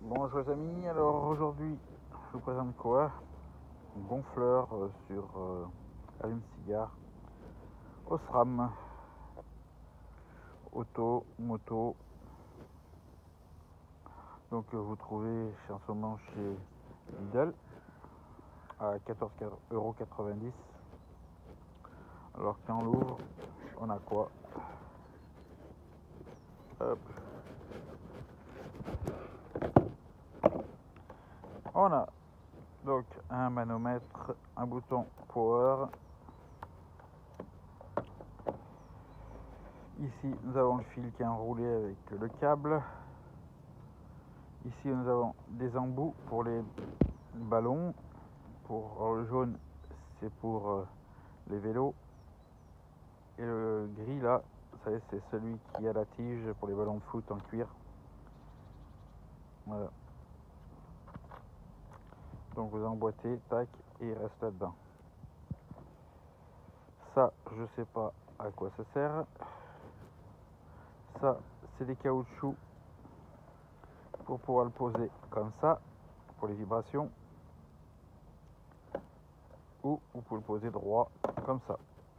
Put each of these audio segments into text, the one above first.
Bonjour les amis, alors aujourd'hui je vous présente quoi? Un gonfleur sur allume-cigare Osram, auto, moto. Donc vous trouvez en ce moment chez Lidl à 14,90 €. Alors quand on l'ouvre, on a quoi? Hop. On a donc un manomètre, un bouton power. Ici nous avons le fil qui est enroulé avec le câble. Ici nous avons des embouts pour les ballons. Pour le jaune c'est pour les vélos. Et le gris là, c'est celui qui a la tige pour les ballons de foot en cuir. Voilà. Donc vous emboîtez, tac, et il reste là-dedans. Ça, je sais pas à quoi ça sert. Ça, c'est des caoutchoucs pour pouvoir le poser comme ça, pour les vibrations. Ou vous pouvez le poser droit, comme ça,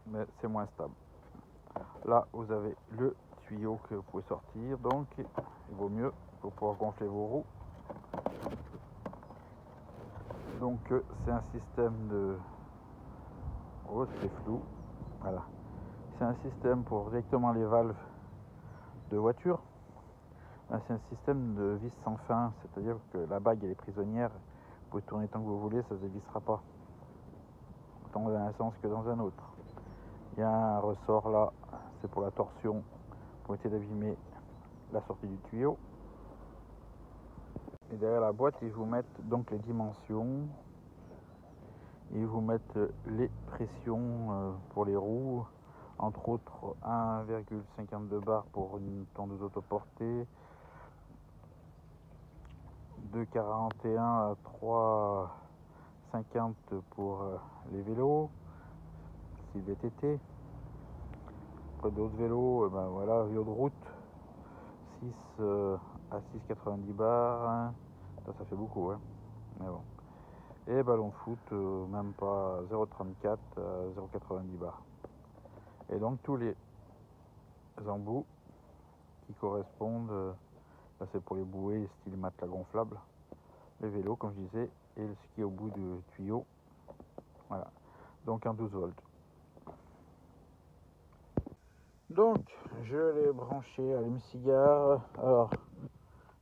mais c'est moins stable. Là, vous avez le tuyau que vous pouvez sortir, donc il vaut mieux pour pouvoir gonfler vos roues. Donc c'est un système de... Oh, c'est flou. Voilà. C'est un système pour directement les valves de voiture. C'est un système de vis sans fin, c'est-à-dire que la bague elle est prisonnière. Vous pouvez tourner tant que vous voulez, ça ne se dévissera pas. Autant dans un sens que dans un autre. Il y a un ressort là, c'est pour la torsion, pour éviter d'abîmer la sortie du tuyau. Et derrière la boîte, ils vous mettent donc les dimensions. Ils vous mettent les pressions pour les roues. Entre autres 1,52 bar pour une tondeuse autoportée, 2,41 à 3,50 pour les vélos, c'est VTT. Après d'autres vélos, ben voilà, vélo de route, 6 à 6,90 bar, hein. Ça fait beaucoup, hein. Mais bon. Et ballon de foot, même pas 0,34 à 0,90 bar. Et donc tous les embouts qui correspondent, là c'est pour les bouées style matelas gonflable, les vélos comme je disais, et ce qui est au bout du tuyau. Voilà, donc un 12 volts. Donc je l'ai branché à allume-cigare. Alors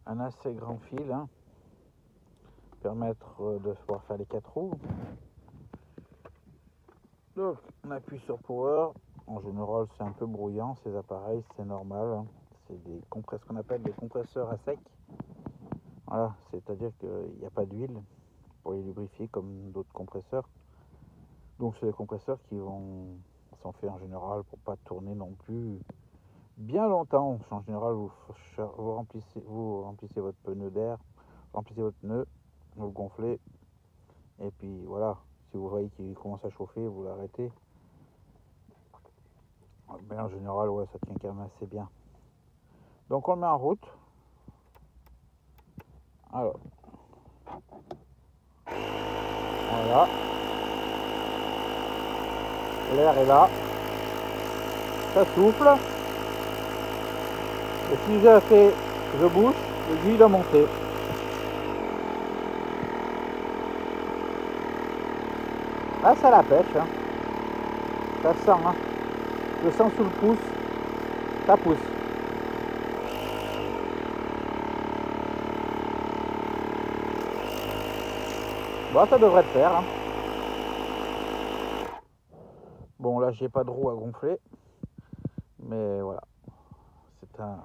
un assez grand fil, hein, permettre de pouvoir faire les 4 roues. Donc on appuie sur power. En général c'est un peu bruyant ces appareils, c'est normal, hein. C'est ce qu'on appelle des compresseurs à sec. Voilà, c'est-à-dire qu'il n'y a pas d'huile pour les lubrifier comme d'autres compresseurs. Donc c'est des compresseurs qui sont faits en général pour pas tourner non plus bien longtemps. En général, vous remplissez votre pneu d'air, remplissez votre pneu, vous le gonflez, et puis voilà. Si vous voyez qu'il commence à chauffer, vous l'arrêtez. Mais en général, ouais, ça tient quand même assez bien. Donc on le met en route. Alors, voilà. L'air est là. Ça souffle. Et si j'ai fait, je bouche, l'aiguille doit monter. Ah, ça la pêche, hein. Ça sent, hein. Je sens sous le pouce, ça pousse. Bon, ça devrait le faire, hein. Bon, là, j'ai pas de roue à gonfler, mais voilà. C'est un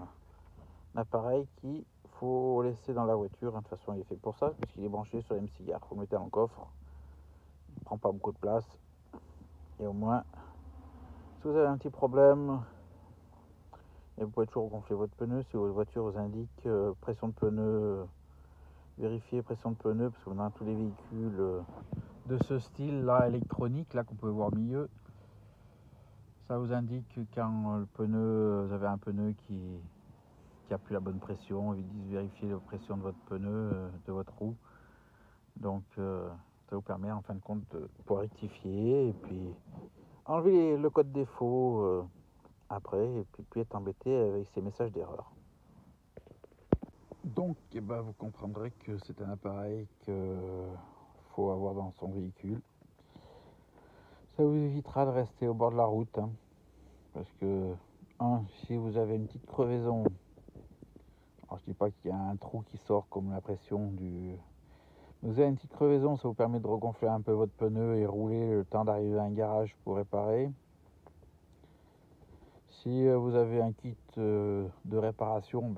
appareil qu'il faut laisser dans la voiture. De toute façon, il est fait pour ça, puisqu'il est branché sur l'allume-cigare. Vous le mettez dans le coffre, il prend pas beaucoup de place. Et au moins, si vous avez un petit problème, et vous pouvez toujours gonfler votre pneu. Si votre voiture vous indique pression de pneu, vérifiez pression de pneu, parce que dans tous les véhicules de ce style là électronique là qu'on peut voir au milieu, ça vous indique quand le pneu, vous avez un pneu qui qu'il n'y a plus la bonne pression. Ils disent vérifier la pression de votre pneu, de votre roue. Donc ça vous permet en fin de compte de pouvoir rectifier et puis enlever le code défaut après et puis plus être embêté avec ces messages d'erreur. Donc vous comprendrez que c'est un appareil qu'il faut avoir dans son véhicule. Ça vous évitera de rester au bord de la route, hein, parce que si vous avez une petite crevaison, alors je dis pas qu'il y a un trou qui sort comme la pression du... Vous avez une petite crevaison, ça vous permet de regonfler un peu votre pneu et rouler le temps d'arriver à un garage pour réparer. Si vous avez un kit de réparation,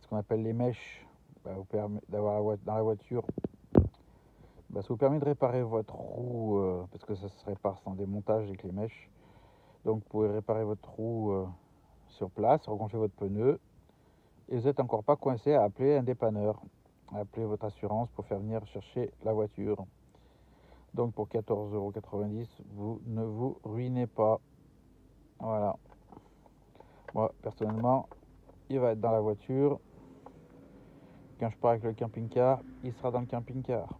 ce qu'on appelle les mèches, vous permet d'avoir dans la voiture, ça vous permet de réparer votre roue, parce que ça se répare sans démontage avec les mèches. Donc vous pouvez réparer votre roue sur place, regonfler votre pneu, et vous n'êtes encore pas coincé à appeler un dépanneur, à appeler votre assurance pour faire venir chercher la voiture. Donc pour 14,90 €, vous ne vous ruinez pas. Voilà. Moi, personnellement, il va être dans la voiture. Quand je pars avec le camping-car, il sera dans le camping-car.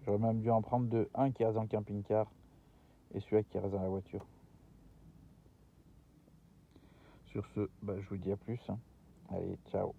J'aurais même dû en prendre deux. Un qui reste dans le camping-car et celui-là qui reste dans la voiture. Sur ce, je vous dis à plus. Allez, ciao.